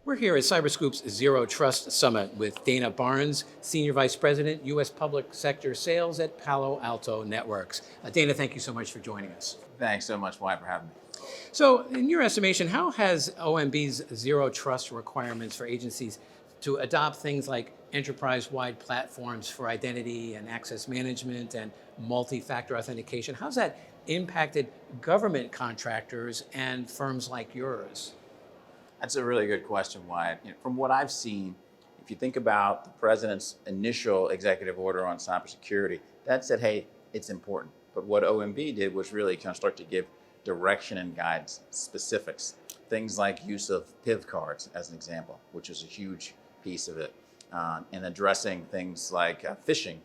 We're here at CyberScoop's Zero Trust Summit with Dana Barnes, Senior Vice President, U.S. Public Sector Sales at Palo Alto Networks. Dana, thank you so much for joining us. Thanks so much, Wyatt, for having me. So, in your estimation, how has OMB's Zero Trust requirements for agencies to adopt things like enterprise-wide platforms for identity and access management and multi-factor authentication, how's that impacted government contractors and firms like yours? That's a really good question, Wyatt. From what I've seen, if you think about the president's initial executive order on cybersecurity, that said, hey, it's important. But what OMB did was really kind of start to give direction and guidance, specifics. Things like use of PIV cards, as an example, which is a huge piece of it, and addressing things like phishing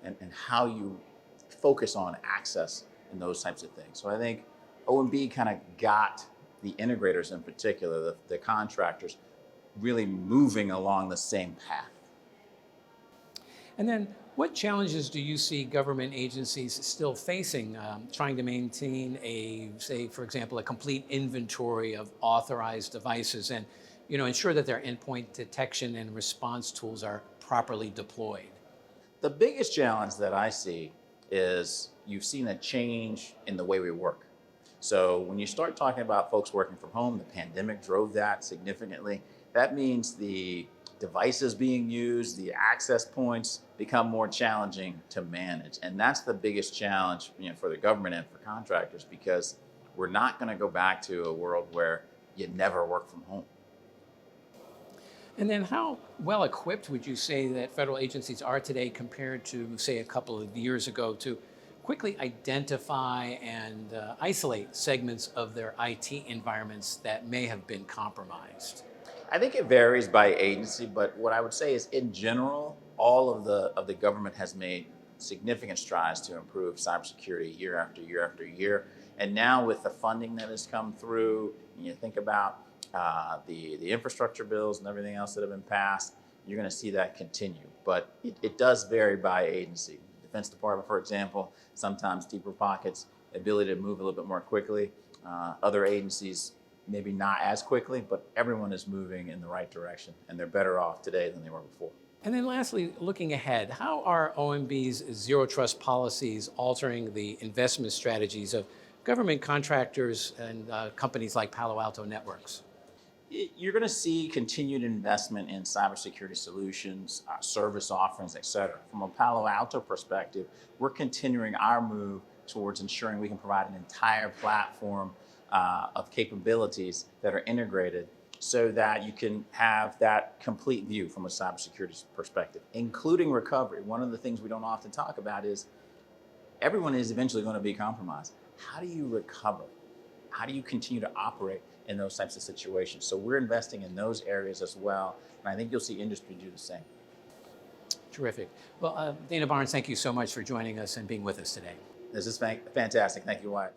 and how you focus on access and those types of things. So I think OMB kind of got the integrators in particular, the contractors, really moving along the same path. And then what challenges do you see government agencies still facing trying to maintain say, for example, a complete inventory of authorized devices and ensure that their endpoint detection and response tools are properly deployed? The biggest challenge that I see is you've seen a change in the way we work. So when you start talking about folks working from home, the pandemic drove that significantly. That means the devices being used, the access points become more challenging to manage. And that's the biggest challenge for the government and for contractors, because we're not going to go back to a world where you never work from home. And then how well equipped would you say that federal agencies are today compared to, say, a couple of years ago to quickly identify and isolate segments of their IT environments that may have been compromised? I think it varies by agency, but what I would say is, in general, all of the government has made significant strides to improve cybersecurity year after year after year. And now with the funding that has come through, you think about the infrastructure bills and everything else that have been passed, you're going to see that continue. But it does vary by agency. Defense Department, for example, sometimes deeper pockets, ability to move a little bit more quickly. Other agencies, maybe not as quickly, but everyone is moving in the right direction, and they're better off today than they were before. And then lastly, looking ahead, how are OMB's Zero Trust policies altering the investment strategies of government contractors and companies like Palo Alto Networks? You're going to see continued investment in cybersecurity solutions, service offerings, et cetera. From a Palo Alto perspective, we're continuing our move towards ensuring we can provide an entire platform of capabilities that are integrated so that you can have that complete view from a cybersecurity perspective, including recovery. One of the things we don't often talk about is everyone is eventually going to be compromised. How do you recover? How do you continue to operate in those types of situations? So we're investing in those areas as well, and I think you'll see industry do the same. Terrific. Well, Dana Barnes, thank you so much for joining us and being with us today. This is fantastic. Thank you, Wyatt.